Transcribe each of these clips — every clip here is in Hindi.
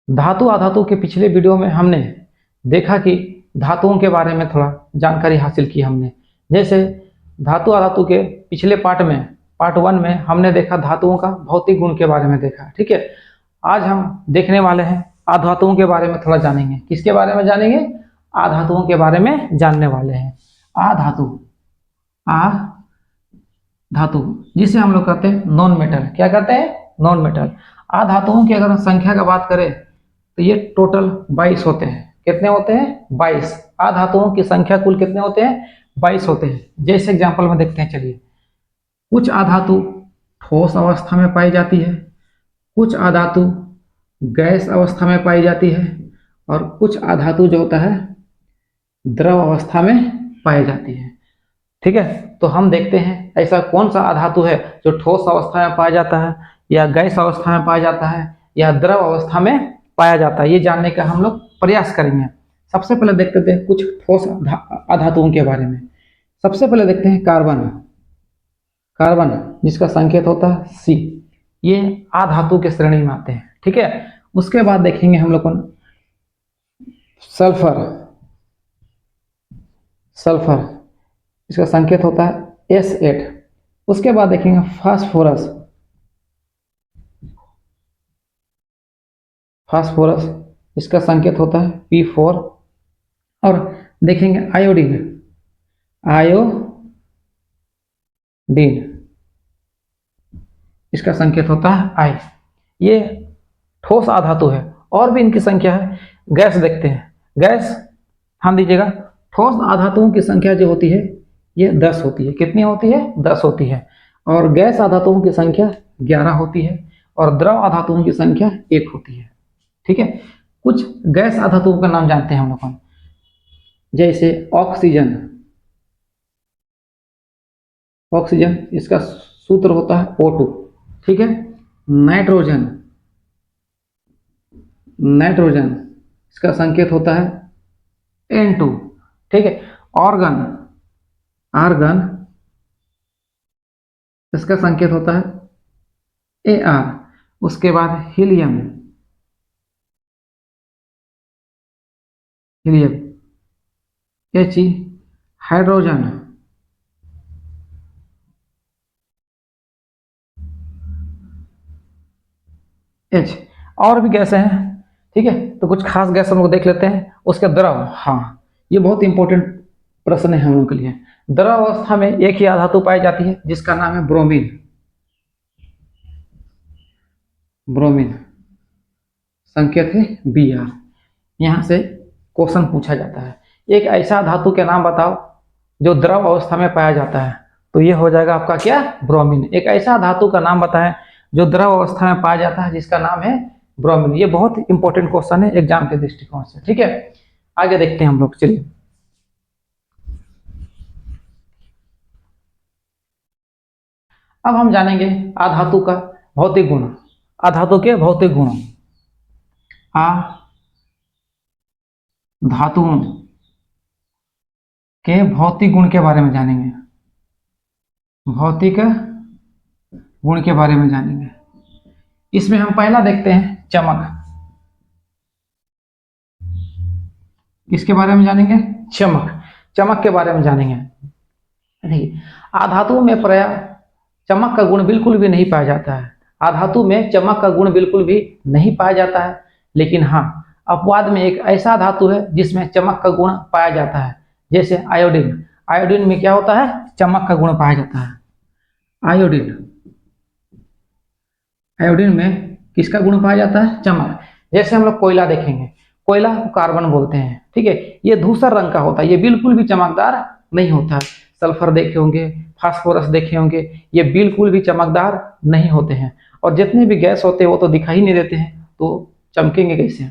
धातु अधातु के पिछले वीडियो में हमने देखा कि धातुओं के बारे में थोड़ा जानकारी हासिल की हमने। जैसे धातु अधातु के पिछले पार्ट 1 में हमने देखा धातुओं का भौतिक गुण के बारे में देखा। ठीक है, आज हम देखने वाले हैं अधातुओं के बारे में थोड़ा जानेंगे। किसके बारे में जानेंगे? अधातुओं के बारे में जानने वाले हैं। धातु जिसे हम लोग कहते हैं नॉन मेटल। क्या कहते हैं? Non metal. अधातुओं की अगर संख्या का बात करें तो ये टोटल 22 होते हैं। कितने होते हैं? 22। अधातुओं की संख्या कुल कितने होते हैं? 22 होते हैं। जैसे एग्जांपल में देखते हैं, चलिए। कुछ अधातु ठोस अवस्था में पाई जाती है, कुछ अधातु गैस अवस्था में पाई जाती है, और कुछ अधातु जो होता है द्रव अवस्था में पाई जाती है। ठीक है, तो हम देखते हैं ऐसा कौन सा अधातु है जो ठोस अवस्था में पाया जाता है, या गैस अवस्था में पाया जाता है, या द्रव अवस्था में पाया जाता है। ये जानने का हम लोग प्रयास करेंगे। सबसे पहले देखते हैं कुछ ठोस अधातुओं के बारे में। सबसे पहले देखते हैं कार्बन जिसका संकेत होता है C। ये अधातु के श्रेणी में आते हैं। ठीक है, उसके बाद देखेंगे हम लोग सल्फर इसका संकेत होता है S8। उसके बाद देखेंगे फास्फोरस इसका संकेत होता है P4। और देखेंगे आयोडीन इसका संकेत होता है I। ये ठोस अधातु है। और भी इनकी संख्या है। गैस देखते हैं। गैस ध्यान दीजिएगा, ठोस अधातुओं की संख्या जो होती है ये 10 होती है। कितनी होती है? 10 होती है। और गैस अधातुओं की संख्या 11 होती है, और द्रव अधातुओं की संख्या 1 होती है। ठीक है, कुछ गैस अधातुओं का नाम जानते हैं हम लोग। जैसे ऑक्सीजन इसका सूत्र होता है O2। ठीक है, नाइट्रोजन इसका संकेत होता है N2। ठीक है, आर्गन इसका संकेत होता है AR। उसके बाद हीलियम He। Hydrogen H। और भी गैसें हैं। ठीक है, तो कुछ खास गैस हम लोग देख लेते हैं। उसके द्रव, हाँ, ये बहुत इंपॉर्टेंट प्रश्न है हम लोग के लिए। द्रव अवस्था में एक ही अधातु पाई जाती है जिसका नाम है ब्रोमीन। संकेत है Br। यहां से क्वेश्चन पूछा जाता है, एक ऐसा धातु के नाम बताओ जो द्रव अवस्था में पाया जाता है। तो ये हो जाएगा आपका क्या? ब्रोमीन। एक ऐसा धातु का नाम बताएं जो द्रव अवस्था में पाया जाता है जिसका नाम है ब्रोमीन। ये बहुत इंपॉर्टेंट क्वेश्चन है एग्जाम के दृष्टिकोण से। ठीक है, आगे देखते हैं हम लोग। चलिए, अब हम जानेंगे अधातु का भौतिक गुण। अधातु के भौतिक गुण, धातुओं के भौतिक गुण के बारे में जानेंगे। भौतिक गुण के बारे में जानेंगे। इसमें हम पहला देखते हैं चमक। किसके बारे में जानेंगे? चमक के बारे में जानेंगे। देखिए, अधातु में प्रायः चमक का गुण बिल्कुल भी नहीं पाया जाता है। अधातु में चमक का गुण बिल्कुल भी नहीं पाया जाता है, लेकिन हाँ, अपवाद में एक ऐसा धातु है जिसमें चमक का गुण पाया जाता है। जैसे आयोडीन में क्या होता है? चमक का गुण पाया जाता है। आयोडीन में किसका गुण पाया जाता है? चमक। जैसे हम लोग कोयला देखेंगे, कोयला को कार्बन बोलते हैं। ठीक है, ये धूसर रंग का होता है, ये बिल्कुल भी चमकदार नहीं होता है। सल्फर देखे होंगे, फास्फोरस देखे होंगे, ये बिल्कुल भी चमकदार नहीं होते हैं। और जितने भी गैस होते हैं वो तो दिखाई नहीं देते हैं, तो चमकेंगे कैसे?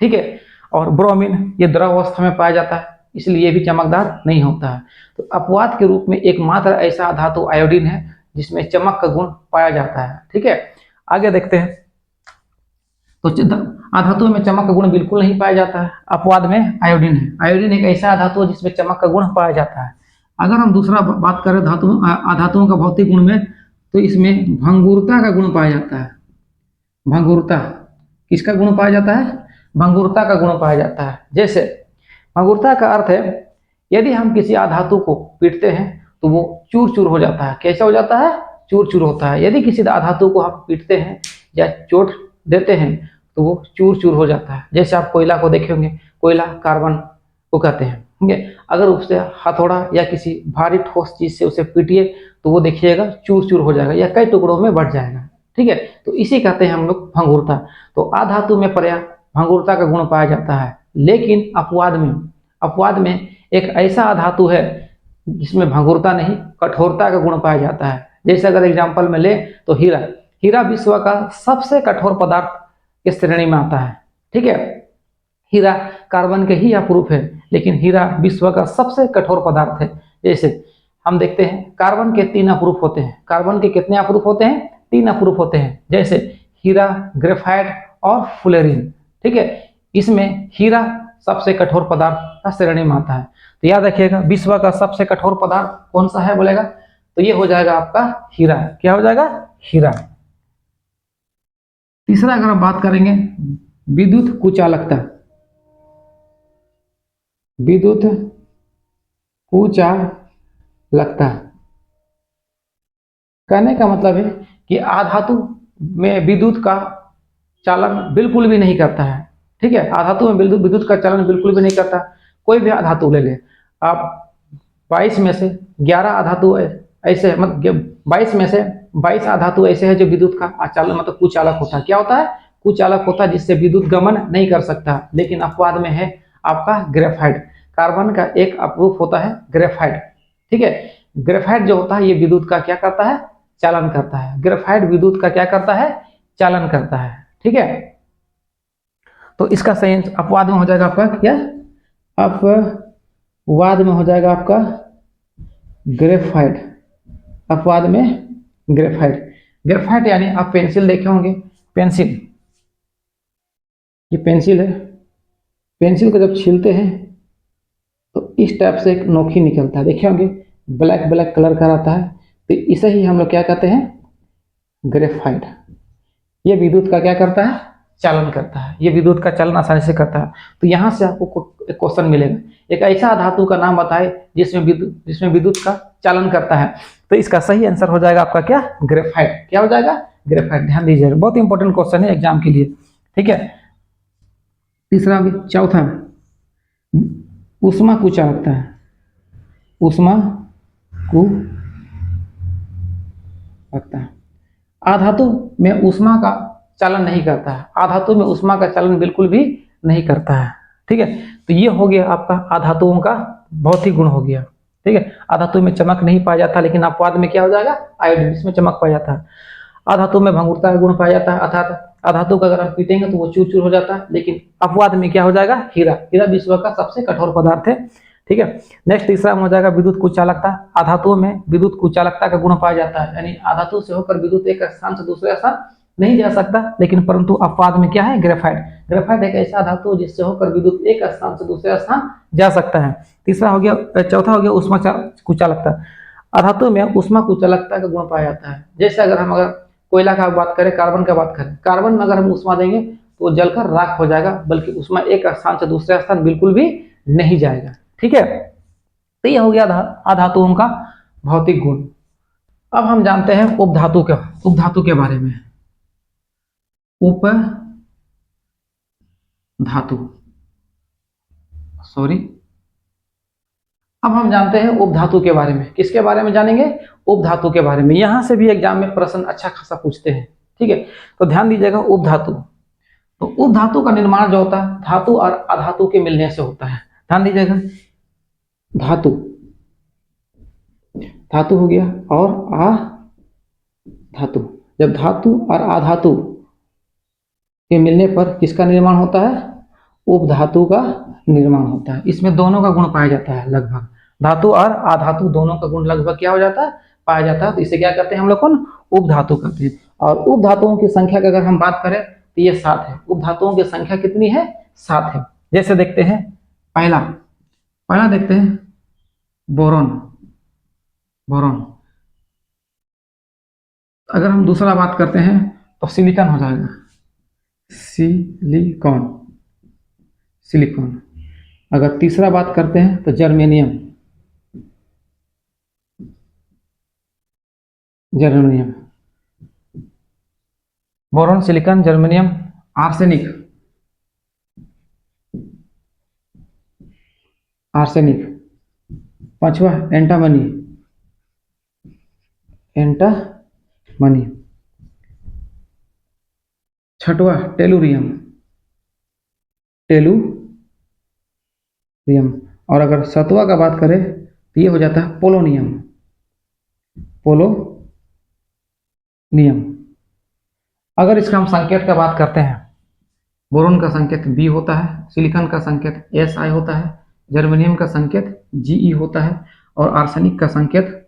ठीक है, और ब्रोमीन ये द्रव अवस्था में पाया जाता है, इसलिए ये भी चमकदार नहीं होता है। तो अपवाद के रूप में एकमात्र ऐसा धातु आयोडीन है जिसमें चमक का गुण पाया जाता है। ठीक है, आगे देखते हैं। तो अधातु में चमक का गुण बिल्कुल नहीं पाया जाता है, अपवाद में आयोडीन है। आयोडीन एक ऐसा धातु है जिसमें चमक का गुण पाया जाता है। अगर हम दूसरा बात करें अधातुओं का भौतिक गुण में, तो इसमें भंगुरता का गुण पाया जाता है। भंगुरता किसका गुण पाया जाता है? भंगुरता का गुण पाया जाता है। जैसे भंगुरता का अर्थ है यदि हम किसी अधातु को पीटते हैं तो वो चूर चूर हो जाता है। कैसा हो जाता है? चूर चूर होता है। यदि किसी अधातु को हम पीटते हैं या चोट देते हैं तो वो चूर चूर हो जाता है। जैसे आप कोयला को देखे होंगे, कोयला कार्बन को कहते हैं, ठीक है। अगर उससे हथौड़ा या किसी भारी ठोस चीज से उसे पीटिए तो वो देखिएगा चूर चूर हो जाएगा या कई टुकड़ों में बढ़ जाएगा, ठीक है। तो इसे कहते हैं हम लोग भंगुरता। तो अधातु में पर्याप्त भंगुरता का गुण पाया जाता है। लेकिन अपवाद में एक ऐसा अधातु है जिसमें भंगुरता नहीं, कठोरता का गुण पाया जाता है। जैसे अगर एग्जाम्पल में ले तो हीरा विश्व का सबसे कठोर पदार्थ इस श्रेणी में आता है, ठीक है। हीरा कार्बन के ही अप्रूप है, लेकिन हीरा विश्व का सबसे कठोर पदार्थ है। जैसे हम देखते हैं कार्बन के 3 अप्रूप होते हैं। कार्बन के कितने अप्रूप होते हैं? 3 अप्रूप होते हैं। जैसे हीरा, ग्रेफाइट और फुलेरिन, ठीक है। इसमें हीरा सबसे कठोर पदार्थ का श्रेणी में आता है। तो याद रखिएगा विश्व का सबसे कठोर पदार्थ कौन सा है बोलेगा तो ये हो जाएगा आपका हीरा। क्या हो जाएगा? हीरा। तीसरा अगर हम बात करेंगे विद्युत कुचालकता। विद्युत कुचालकता कहने का मतलब है कि आधातु में विद्युत का चालन बिल्कुल भी नहीं करता है, ठीक है। आधातु में विद्युत का चालन बिल्कुल भी नहीं करता। कोई भी आधातु ले ले आप, 22 में से 11 आधातु ऐसे, मतलब 22 में से 22 आधातु ऐसे है जो विद्युत का आचालन मतलब कुचालक होता है। क्या होता है? कुचालक होता है, जिससे विद्युत गमन नहीं कर सकता। लेकिन अपवाद में है आपका ग्रेफाइट। कार्बन का एक अपरूप होता है ग्रेफाइट, ठीक है। ग्रेफाइट जो होता है ये विद्युत का क्या करता है? चालन करता है। ग्रेफाइट विद्युत का क्या करता है? चालन करता है, ठीक है। तो इसका सही अपवाद में हो जाएगा आपका क्या? अपवाद में हो जाएगा आपका ग्रेफाइट। अपवाद में ग्रेफाइट यानी आप पेंसिल देखे होंगे, पेंसिल, ये पेंसिल है। पेंसिल को जब छीलते हैं तो इस टाइप से एक नोखी निकलता है, देखे होंगे, ब्लैक कलर का रहता है। तो इसे ही हम लोग क्या कहते हैं? ग्रेफाइट। ये विद्युत का क्या करता है? चालन करता है। ये विद्युत का चालन आसानी से करता है। तो यहाँ से आपको क्वेश्चन मिलेगा, एक ऐसा धातु का नाम बताए जिसमें विद्युत का चालन करता है। तो इसका सही आंसर हो जाएगा आपका क्या? ग्रेफाइट। क्या हो जाएगा? ग्रेफाइट। ध्यान दीजिएगा, बहुत इंपॉर्टेंट क्वेश्चन है एग्जाम के लिए, ठीक है। तीसरा चौथा ऊष्मा कुचालकता है। ऊष्मा कुचालकता आधातु में ऊष्मा का चालन नहीं करता है। आधातु में ऊष्मा का चालन बिल्कुल भी नहीं करता है, ठीक है। तो ये हो गया आपका आधातुओं का भौतिक गुण हो गया, ठीक है। आधातु में चमक नहीं पाया जाता, लेकिन अपवाद में क्या हो जाएगा? आयोडीन, इसमें चमक पाया जाता है। आधातु में भंगुरता का गुण पाया जाता है, अर्थात आधातु का अगर हम पीटेंगे तो वो चूर चूर हो जाता है। लेकिन अपवाद में क्या हो जाएगा? हीरा विश्व का सबसे कठोर पदार्थ है, ठीक है। नेक्स्ट तीसरा हो जाएगा विद्युत कुचालकता। आधातुओं में विद्युत कुचालकता का गुण पाया जाता है, यानी आधातु से होकर विद्युत एक स्थान से दूसरे स्थान नहीं जा सकता। लेकिन परंतु अपवाद में क्या है? ग्रेफाइट एक ऐसा धातु जिससे होकर विद्युत एक स्थान से दूसरे स्थान जा सकता है। तीसरा हो गया, चौथा हो गया ऊष्मा कुचालकता। आधातु में ऊष्मा कुचालकता का गुण पाया जाता है। जैसे अगर कोयला का बात करें, कार्बन का बात करें, कार्बन में अगर हम ऊष्मा देंगे तो वो जलकर राख हो जाएगा, बल्कि ऊष्मा एक स्थान से दूसरे स्थान बिल्कुल भी नहीं जाएगा, ठीक है। तो यह हो गया अधातुओं का भौतिक गुण। अब हम जानते हैं उपधातु के बारे में। अब हम जानते हैं उपधातु के बारे में। किसके बारे में जानेंगे? उपधातु के बारे में। यहां से भी एग्जाम में प्रश्न अच्छा खासा पूछते हैं, ठीक है। तो ध्यान दीजिएगा, उपधातु। तो उपधातु का निर्माण जो होता है धातु और अधातु के मिलने से होता है। ध्यान दीजिएगा, धातु हो गया और अधातु। जब धातु और अधातु के मिलने पर किसका निर्माण होता है? उपधातु का निर्माण होता है। इसमें दोनों का गुण पाया जाता है, लगभग धातु और अधातु दोनों का गुण लगभग क्या हो जाता है? पाया जाता है। तो इसे क्या कहते हैं हम लोग? उपधातु कहते हैं। और उपधातुओं की संख्या की अगर हम बात करें तो ये 7 है। उपधातुओं की संख्या कितनी है? 7 है। जैसे देखते हैं, पहला देखते हैं बोरॉन। अगर हम दूसरा बात करते हैं तो सिलिकॉन हो जाएगा। Silicon, silicon. अगर तीसरा बात करते हैं तो germanium, germanium. Boron, silicon, germanium, arsenic, arsenic. पांचवा एंटामनी, एंटामनी। छठवा टेलुरियम, टेलुरियम। और अगर सातवां का बात करें तो ये हो जाता है पोलोनियम, पोलोनियम। अगर इसका हम संकेत का बात करते हैं, बोरोन का संकेत बी होता है, सिलिकॉन का संकेत SI होता है, जर्मेनियम का संकेत GE होता है, और आर्सेनिक का संकेत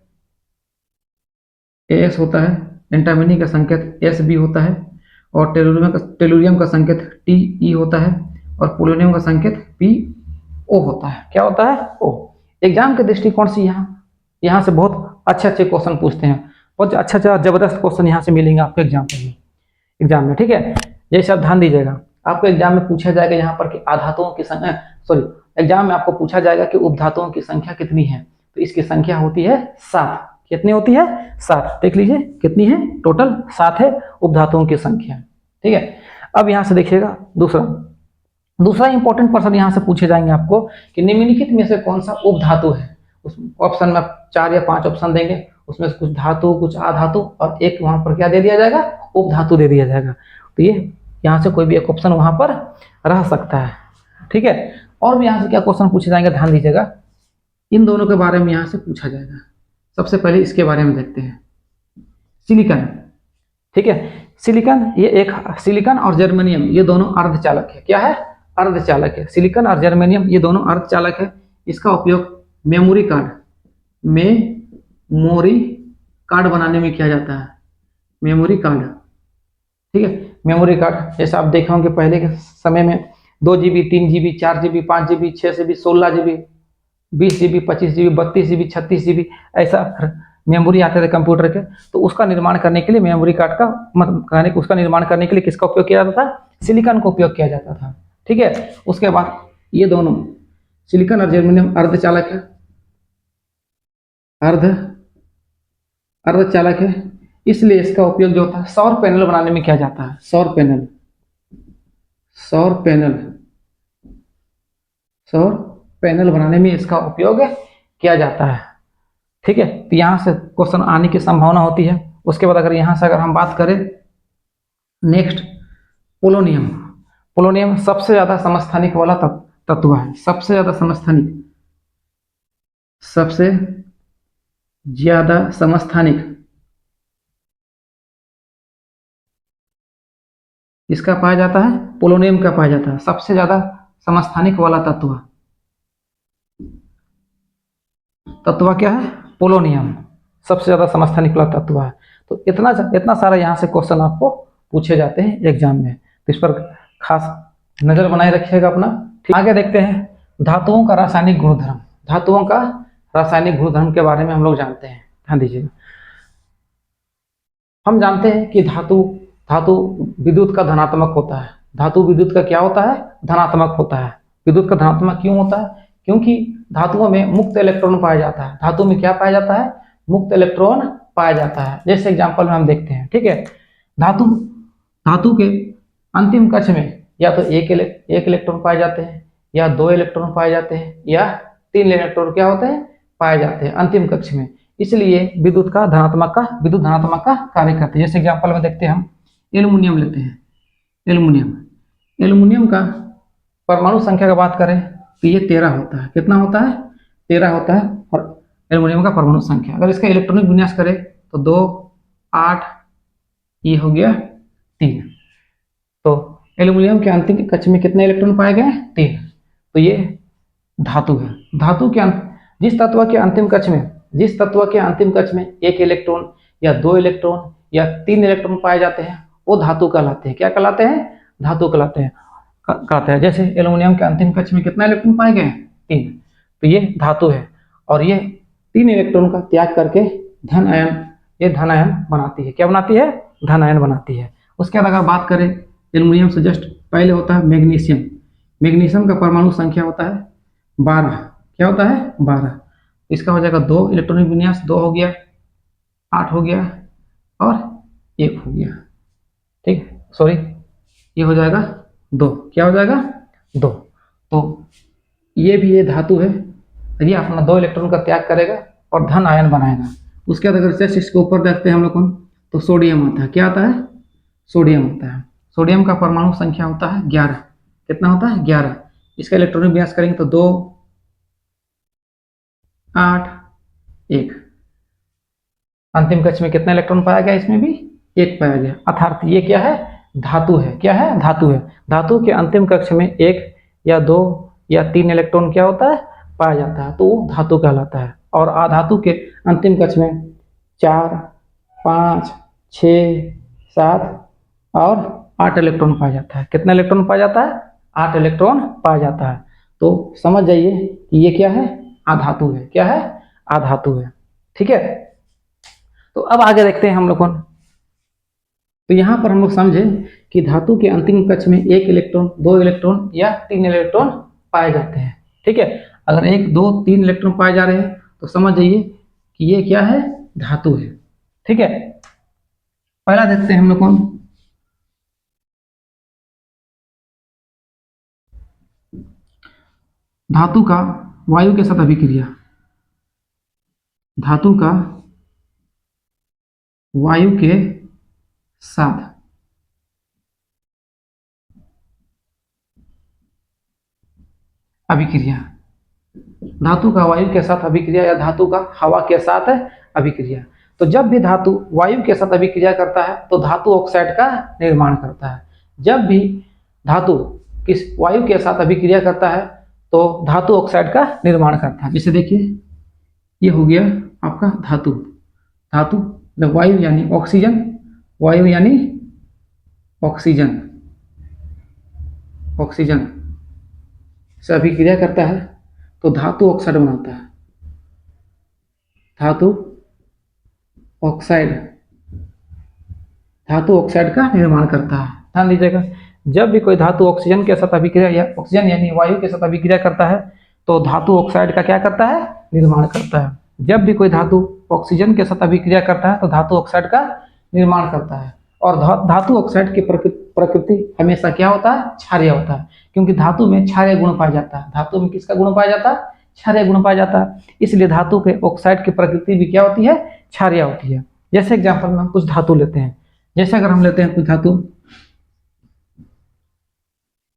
AS होता है, एंटामनी का संकेत SB होता है, और टेलुरियम का संकेत TE होता है, और पोलोनियम का संकेत PO होता है। क्या होता है? O। एग्जाम के दृष्टिकोण से यहाँ से बहुत अच्छे अच्छे क्वेश्चन पूछते हैं, बहुत अच्छा अच्छा जबरदस्त क्वेश्चन यहाँ से मिलेंगे आपको एग्जाम में, ठीक है। जैसे आप ध्यान दीजिएगा, आपको एग्जाम में पूछा जाएगा यहाँ पर कि आधातुओं की संख्या, सॉरी, एग्जाम में आपको पूछा जाएगा कि उपधातुओं की संख्या कितनी है, तो इसकी संख्या होती है 7। कितनी होती है? 7। देख लीजिए कितनी है, टोटल 7 है उपधातुओं की संख्या, ठीक है। अब यहाँ से देखिएगा दूसरा इंपॉर्टेंट पर्सन यहाँ से पूछे जाएंगे आपको कि निम्नलिखित में से कौन सा उपधातु है। उस ऑप्शन में 4 या 5 ऑप्शन देंगे, उसमें से कुछ धातु, कुछ अधातु, और एक वहां पर क्या दे दिया जाएगा? उपधातु दे दिया जाएगा। तो ये यहाँ से कोई भी एक ऑप्शन वहां पर रह सकता है, ठीक है। और भी यहाँ से क्या क्वेश्चन पूछे जाएंगे, ध्यान दीजिएगा, इन दोनों के बारे में यहाँ से पूछा जाएगा। सबसे पहले इसके बारे में देखते हैं, सिलिकॉन, ठीक है। सिलिकॉन और जर्मेनियम ये दोनों अर्धचालक है। क्या है? अर्धचालक है। सिलिकॉन और जर्मेनियम ये दोनों अर्धचालक है। इसका उपयोग मेमोरी कार्ड बनाने में किया जाता है, मेमोरी कार्ड, ठीक है। मेमोरी कार्ड जैसे आप देखे होंगे पहले के समय में 2 GB, 3 GB, 4 GB, 5 GB, 6 GB, 16 GB, 20 GB, 25 GB, 32 GB, 36 GB, ऐसा मेमोरी आते थे कंप्यूटर के। तो उसका निर्माण करने के लिए मेमोरी कार्ड का उसका निर्माण करने के लिए किसका उपयोग किया जाता था? सिलिकॉन का उपयोग किया जाता था, ठीक है। उसके बाद ये दोनों सिलिकॉन और जर्मेनियम अर्धचालक है, अर्धचालक है, इसलिए इसका उपयोग जो होता है सौर पैनल बनाने में किया जाता है। सौर पैनल बनाने में इसका उपयोग किया जाता है, ठीक है। तो यहाँ से क्वेश्चन आने की संभावना होती है। उसके बाद अगर यहाँ से अगर हम बात करें नेक्स्ट, पोलोनियम सबसे ज्यादा समस्थानिक वाला तत्व है, सबसे ज्यादा समस्थानिक इसका पाया जाता है, पोलोनियम का पाया जाता है, सबसे ज्यादा समस्थानिक वाला तत्व क्या है? पोलोनियम सबसे ज्यादा समस्थानिक वाला तत्व है। तो इतना सारा यहाँ से क्वेश्चन आपको पूछे जाते हैं एग्जाम में, तो इस पर खास नजर बनाए रखिएगा अपना। आगे देखते हैं धातुओं का रासायनिक गुणधर्म। धातुओं का रासायनिक गुणधर्म के बारे में हम लोग जानते हैं, ध्यान दीजिएगा। हम जानते हैं कि धातु विद्युत का धनात्मक होता है। धातु विद्युत का क्या होता है? धनात्मक होता है। विद्युत का धनात्मक क्यों होता है? क्योंकि धातुओं में मुक्त इलेक्ट्रॉन पाया जाता है। धातु में क्या पाया जाता है? मुक्त इलेक्ट्रॉन पाया जाता है। जैसे एग्जांपल में हम देखते हैं, ठीक है। धातु के अंतिम कक्ष में या तो एक इलेक्ट्रॉन पाए जाते हैं, या 2 इलेक्ट्रॉन पाए जाते हैं, या 3 इलेक्ट्रॉन क्या होते हैं? पाए जाते हैं अंतिम कक्ष में। इसलिए विद्युत धनात्मक का कार्य करते हैं। जैसे एग्जांपल में देखते हैं हम एल्युमिनियम लेते हैं। एल्युमिनियम का परमाणु संख्या का बात करें तो ये 13 होता है। कितना होता है? 13 होता है। और एल्युमिनियम का परमाणु संख्या अगर इसका इलेक्ट्रॉनिक विन्यास करें तो 2, 8, ये हो गया 3। तो एल्युमिनियम के अंतिम कक्ष में कितने इलेक्ट्रॉन पाए गए? 3। तो ये धातु है। जिस तत्व के अंतिम कक्ष में 1 इलेक्ट्रॉन या 2 इलेक्ट्रॉन या 3 इलेक्ट्रॉन पाए जाते हैं वो धातु कहलाते हैं। क्या कहलाते हैं? धातु कहलाते हैं। जैसे एल्युमिनियम के अंतिम कक्ष में कितना इलेक्ट्रॉन पाए गए? 3। तो ये धातु है, और ये 3 इलेक्ट्रॉन का त्याग करके धन आयन बनाती है। क्या बनाती है? धन आयन बनाती है। उसके बाद अगर बात करें एल्युमिनियम से जस्ट पहले होता है मैग्नीशियम। मैग्नीशियम का परमाणु संख्या होता है 12। क्या होता है? 12। इसका हो जाएगा 2 इलेक्ट्रॉनिक विन्यास, 2 हो गया, 8 हो गया और 1 हो गया। ठीक, सॉरी, ये हो जाएगा 2। क्या हो जाएगा? 2। तो ये धातु है, ये अपना 2 इलेक्ट्रॉन का त्याग करेगा और धन आयन बनाएगा। उसके बाद अगर जस्ट इसके ऊपर देखते हैं हम लोग तो सोडियम आता है। क्या आता है? सोडियम आता है। सोडियम का परमाणु संख्या होता है 11। कितना होता है? 11। इसका इलेक्ट्रॉनिक विन्यास करेंगे तो 2, 8, 1। अंतिम कक्ष में कितना इलेक्ट्रॉन पाया गया? इसमें भी 1 पाया गया। अर्थात ये क्या है? धातु है। क्या है? धातु है। धातु के अंतिम कक्ष में 1 या 2 या 3 इलेक्ट्रॉन क्या होता है? पाया जाता है, तो वो धातु कहलाता है। और अधातु के अंतिम कक्ष में 4, 5, 6, 7 और 8 इलेक्ट्रॉन पाया जाता है। कितना इलेक्ट्रॉन पाया जाता है? 8 इलेक्ट्रॉन पाया जाता है। तो समझ जाइए कि ये क्या है? अधातु है। क्या है? अधातु है। ठीक है, तो अब आगे देखते हैं हम लोग। तो यहां पर हम लोग समझे कि धातु के अंतिम कक्ष में 1 इलेक्ट्रॉन, 2 इलेक्ट्रॉन या 3 इलेक्ट्रॉन पाए जाते हैं। ठीक है, अगर 1, 2, 3 इलेक्ट्रॉन पाए जा रहे हैं तो समझ जाइए कि ये क्या है? धातु है। ठीक है, पहला देखते हैं हम लोग धातु का वायु के साथ अभिक्रिया। धातु का वायु के साथ अभिक्रिया। धातु का वायु के साथ अभिक्रिया या धातु का हवा के साथ अभिक्रिया। तो जब भी धातु वायु के साथ अभिक्रिया करता है तो धातु ऑक्साइड का निर्माण करता है। जब भी धातु किस वायु के साथ अभिक्रिया करता है तो धातु ऑक्साइड का निर्माण करता है। जैसे देखिए, ये हो गया आपका धातु। धातु जब वायु यानी ऑक्सीजन, वायु यानी ऑक्सीजन, ऑक्सीजन से अभिक्रिया करता है तो धातु ऑक्साइड बनाता है। धातु ऑक्साइड, धातु ऑक्साइड का निर्माण करता है। ध्यान दीजिएगा, जब भी कोई धातु ऑक्सीजन के साथ अभिक्रिया या ऑक्सीजन यानी वायु के साथ अभिक्रिया करता है तो धातु ऑक्साइड का क्या करता है? निर्माण करता है। जब भी कोई धातु ऑक्सीजन के साथ अभिक्रिया करता है तो धातु ऑक्साइड का निर्माण करता है। और धातु ऑक्साइड की प्रकृति हमेशा क्या होता है? क्षारीय होता है, क्योंकि धातु में क्षारीय गुण पाया जाता है। धातु में किसका गुण पाया जाता है? क्षारीय गुण पाया जाता है। इसलिए धातु के ऑक्साइड की प्रकृति भी क्या होती है? क्षारीय होती है। जैसे एग्जाम्पल में हम कुछ धातु लेते हैं, जैसे अगर हम लेते हैं कुछ धातु,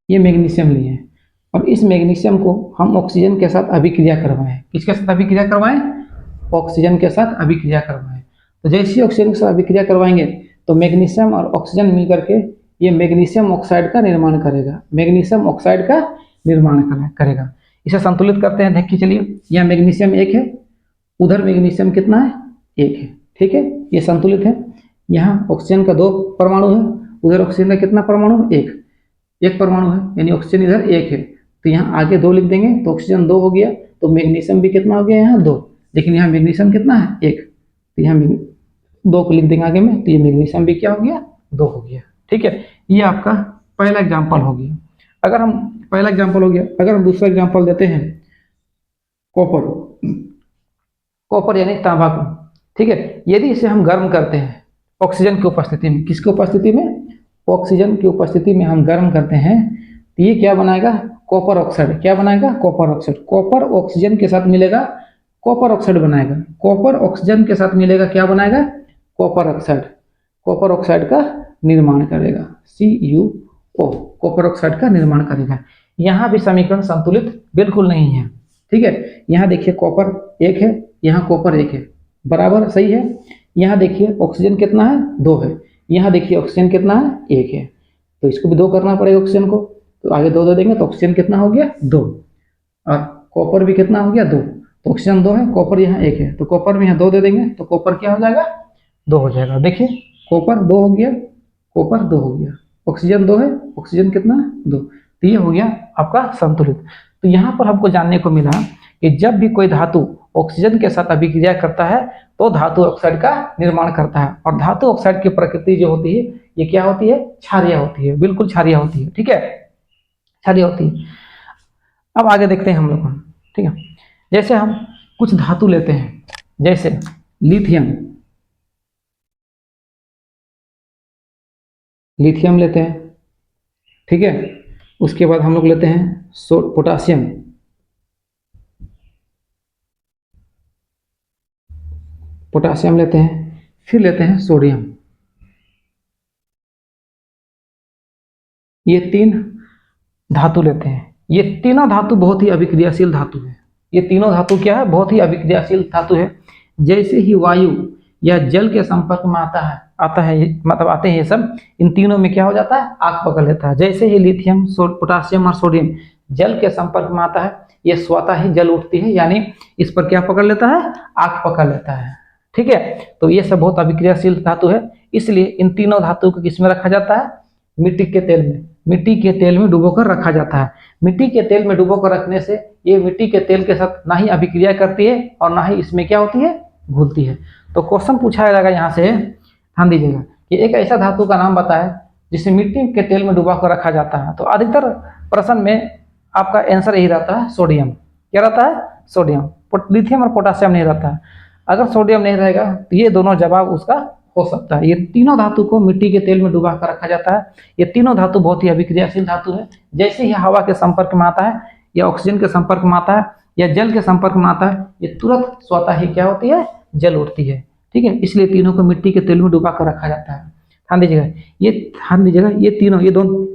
ये मैग्नीशियम लिए और इस मैग्नीशियम को हम ऑक्सीजन के साथ अभिक्रिया करवाएं। किसके साथ अभिक्रिया करवाएं? ऑक्सीजन के साथ अभिक्रिया करवाएं। तो जैसे ऑक्सीजन के साथ अभिक्रिया करवाएंगे तो मैग्नीशियम और ऑक्सीजन मिलकर के ये मैग्नीशियम ऑक्साइड का निर्माण करेगा। मैग्नीशियम ऑक्साइड का निर्माण करेगा। इसे संतुलित करते हैं। देखिए चलिए, यहाँ मैग्नीशियम 1 है, उधर मैग्नीशियम कितना है? 1 है। ठीक है, ये संतुलित है। यहाँ ऑक्सीजन का 2 परमाणु है, उधर ऑक्सीजन का कितना परमाणु है? 1 परमाणु है, यानी ऑक्सीजन इधर 1 है। तो यहाँ आगे 2 लिख देंगे तो ऑक्सीजन 2 हो गया, तो मैग्नीशियम भी कितना हो गया? यहाँ 2। लेकिन यहाँ मैग्नीशियम कितना है? 1। तो यहाँ 2 को लिख देंगे आगे में, तो ये मैग्नीशियम भी क्या हो गया? 2 हो गया। ठीक है, ये आपका पहला एग्जाम्पल हो गया। अगर हम पहला एग्जाम्पल हो गया, अगर हम दूसरा एग्जाम्पल देते हैं कॉपर। कॉपर यानी तांबा को। ठीक है, यदि इसे हम गर्म करते हैं ऑक्सीजन की उपस्थिति में, किसकी उपस्थिति में? ऑक्सीजन की उपस्थिति में हम गर्म करते हैं तो ये क्या बनाएगा? Copper oxide. क्या बनाएगा? Copper oxide. कॉपर ऑक्सीजन के साथ मिलेगा, कॉपर ऑक्साइड बनाएगा। कॉपर ऑक्सीजन के साथ मिलेगा, क्या बनाएगा? Copper oxide. कॉपर ऑक्साइड का निर्माण करेगा, CuO, कॉपर ऑक्साइड का निर्माण करेगा। यहाँ भी समीकरण संतुलित बिल्कुल नहीं है। ठीक है, यहाँ देखिए कॉपर 1 है, यहाँ कॉपर 1 है, बराबर सही है। यहाँ देखिए ऑक्सीजन कितना है? 2 है। यहाँ देखिए ऑक्सीजन कितना है? 1 है। तो इसको भी 2 करना पड़ेगा ऑक्सीजन को, तो आगे 2 देंगे तो ऑक्सीजन कितना हो गया? 2। और कॉपर भी कितना हो गया? 2। तो ऑक्सीजन 2 है, कॉपर यहाँ 1 है, तो कॉपर में यहाँ 2 दे देंगे तो कॉपर क्या हो जाएगा? 2 हो जाएगा। देखिए कॉपर 2 हो गया, कॉपर 2 हो गया, ऑक्सीजन 2 है, ऑक्सीजन कितना है? 2। तो ये हो गया आपका संतुलित। तो यहाँ पर हमको जानने को मिला कि जब भी कोई धातु ऑक्सीजन के साथ अभिक्रिया करता है तो धातु ऑक्साइड का निर्माण करता है। और धातु ऑक्साइड की प्रकृति जो होती है ये क्या होती है, क्षारीय होती है, बिल्कुल क्षारीय होती है, ठीक है, क्षारीय होती है। अब आगे देखते हैं हम लोग, ठीक है। जैसे हम कुछ धातु लेते हैं, जैसे लिथियम, लिथियम लेते हैं, ठीक है। उसके बाद हम लोग लेते हैं पोटासियम, पोटासियम लेते हैं, फिर लेते हैं सोडियम। ये 3 धातु लेते हैं। ये तीनों धातु बहुत ही अभिक्रियाशील धातु है। ये तीनों धातु क्या है, बहुत ही अभिक्रियाशील धातु है। जैसे ही वायु या जल के संपर्क में आता है मतलब आते हैं ये सब, इन तीनों में क्या हो जाता है, आग पकड़ लेता है। जैसे ही लिथियम, पोटासियम और सोडियम जल के संपर्क में आता है, ये स्वतः ही जल उठती है, यानी इस पर क्या पकड़ लेता है, आग पकड़ लेता है, ठीक है। तो ये सब बहुत अभिक्रियाशील धातु है, इसलिए इन तीनों धातु को किसमें रखा जाता है, मिट्टी के तेल में, मिट्टी के तेल में डुबोकर रखा जाता है। मिट्टी के तेल में डुबोकर रखने से ये मिट्टी के तेल के साथ ना ही अभिक्रिया करती है और ना ही इसमें क्या होती है, घुलती है। तो क्वेश्चन पूछा जाएगा यहाँ से, ध्यान दीजिएगा कि एक ऐसा धातु का नाम बताएं जिसे मिट्टी के तेल में डुबा कर रखा जाता है। तो अधिकतर प्रश्न में आपका आंसर यही रहता है, सोडियम। क्या रहता है, सोडियम। लिथियम और पोटासियम नहीं रहता है। अगर सोडियम नहीं रहेगा तो ये दोनों जवाब उसका हो सकता है। ये तीनों धातु को मिट्टी के तेल में डुबा कर रखा जाता है। ये तीनों धातु बहुत ही अभिक्रियाशील धातु है। जैसे ही हवा के संपर्क में आता है या ऑक्सीजन के संपर्क में आता है या जल के संपर्क में आता है, ये तुरंत स्वतः ही क्या होती है, जल उठती है, ठीक है। इसलिए तीनों को मिट्टी के तेल में डुबा कर रखा जाता है। ध्यान दीजिएगा, ये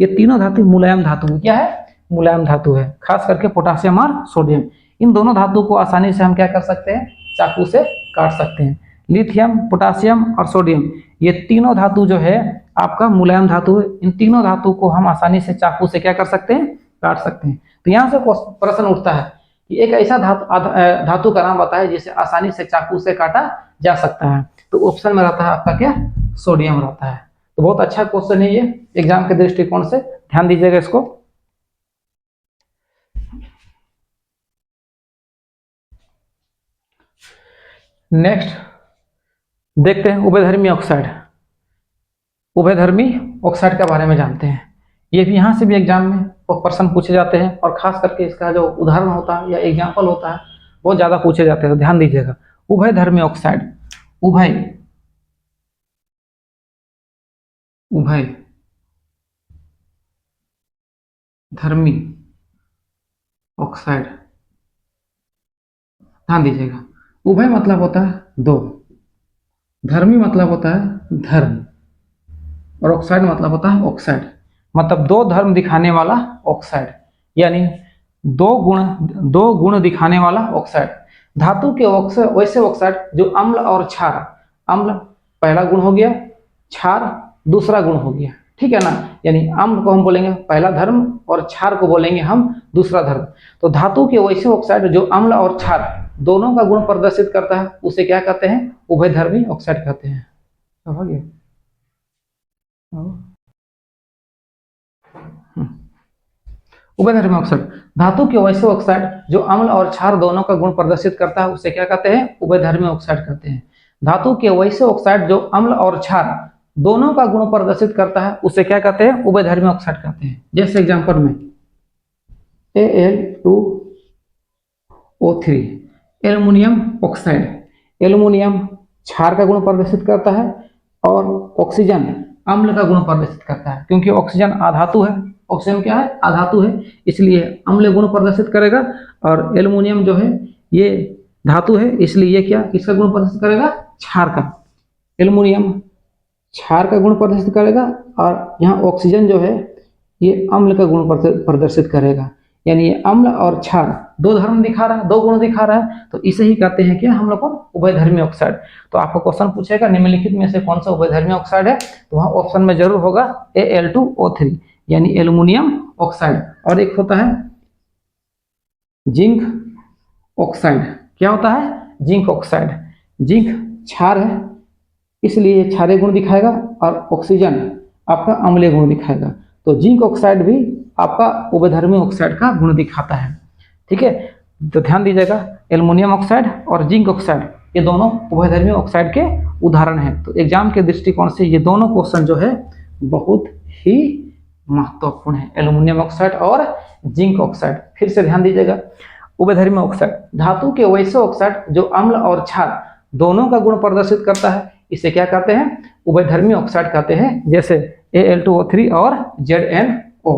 तीनों धातु मुलायम धातु है। क्या है, मुलायम धातु है। खास करके पोटासियम और सोडियम, इन दोनों धातु को आसानी से हम क्या कर सकते हैं, चाकू से काट सकते हैं। लिथियम, पोटासियम और सोडियम, ये तीनों धातु जो है आपका मुलायम धातु है। इन तीनों धातु को हम आसानी से चाकू से क्या कर सकते हैं, काट सकते हैं। तो यहाँ से प्रश्न उठता है कि एक ऐसा धातु का नाम बताए जिसे आसानी से चाकू से काटा जा सकता है। तो ऑप्शन में रहता है आपका क्या, सोडियम रहता है। तो बहुत अच्छा क्वेश्चन है ये एग्जाम के दृष्टिकोण से, ध्यान दीजिएगा इसको। नेक्स्ट देखते हैं उभयधर्मी ऑक्साइड। उभयधर्मी ऑक्साइड के बारे में जानते हैं। ये भी यहाँ से भी एग्जाम में प्रश्न पूछे जाते हैं और खास करके इसका जो उदाहरण होता है या एग्जाम्पल होता है बहुत ज्यादा पूछे जाते हैं। तो ध्यान दीजिएगा, उभयधर्मी ऑक्साइड, उभय धर्मी ऑक्साइड। ध्यान दीजिएगा, उभय मतलब होता है दो, धर्मी मतलब होता है धर्म, और ऑक्साइड मतलब होता है ऑक्साइड, मतलब दो धर्म दिखाने वाला ऑक्साइड, यानी दो गुण दिखाने वाला ऑक्साइड। धातु के वैसे ऑक्साइड जो अम्ल और क्षार, अम्ल पहला गुण हो गया, क्षार दूसरा गुण हो गया, ठीक है ना। यानी अम्ल को हम बोलेंगे पहला धर्म और क्षार को बोलेंगे हम दूसरा धर्म। तो धातु के वैसे ऑक्साइड जो अम्ल और क्षार दोनों का गुण प्रदर्शित करता है उसे क्या कहते हैं, उभयधर्मी ऑक्साइड कहते हैं। हो गया, उभयधर्मी ऑक्साइड, धातु के वैसे ऑक्साइड जो अम्ल और क्षार दोनों का गुण प्रदर्शित करता है उसे क्या कहते हैं, उभयधर्मी ऑक्साइड कहते हैं। धातु के वैसे ऑक्साइड जो अम्ल और क्षार दोनों का गुण प्रदर्शित करता है उसे क्या कहते हैं, उभयधर्मी ऑक्साइड कहते हैं। जैसे एग्जांपल में Al2O3 एल्युमिनियम ऑक्साइड, एल्युमिनियम क्षार का गुण प्रदर्शित करता है और ऑक्सीजन अम्ल का गुण प्रदर्शित करता है। क्योंकि ऑक्सीजन आधातु है, ऑक्सीजन क्या है, आधातु है, इसलिए अम्ल गुण प्रदर्शित करेगा। और एल्युमिनियम जो है ये धातु है, इसलिए ये क्या किसका गुण प्रदर्शित करेगा, क्षार का। एल्युमिनियम क्षार का गुण प्रदर्शित करेगा और यहाँ ऑक्सीजन जो है ये अम्ल का गुण प्रदर्शित करेगा। यानी ये अम्ल और क्षार दो धर्म दिखा रहा है, दो गुण दिखा रहा है, तो इसे ही कहते हैं कि हम लोग को उभयधर्मी ऑक्साइड। तो आपको क्वेश्चन पूछेगा निम्नलिखित में से कौन सा उभयधर्मी ऑक्साइड है, तो वहाँ ऑप्शन में जरूर होगा Al2O3 यानी एल्युमिनियम ऑक्साइड। और एक होता है जिंक ऑक्साइड। क्या होता है, जिंक ऑक्साइड। जिंक क्षार है इसलिए क्षारीय गुण दिखाएगा और ऑक्सीजन आपका अम्लीय गुण दिखाएगा। तो जिंक ऑक्साइड भी आपका उभयधर्मी ऑक्साइड का गुण दिखाता है, ठीक है। तो ध्यान दीजिएगा, एल्युमिनियम ऑक्साइड और जिंक ऑक्साइड ये दोनों उभयधर्मी ऑक्साइड के उदाहरण हैं। तो एग्जाम के दृष्टिकोण से ये दोनों क्वेश्चन जो है बहुत ही महत्वपूर्ण है, एल्युमिनियम ऑक्साइड और जिंक ऑक्साइड। फिर से ध्यान दीजिएगा, उभयधर्मी ऑक्साइड, धातु के वैसे ऑक्साइड जो अम्ल और क्षार दोनों का गुण प्रदर्शित करता है, इसे क्या कहते हैं? उभयधर्मी ऑक्साइड कहते हैं, जैसे Al2O3 और ZnO।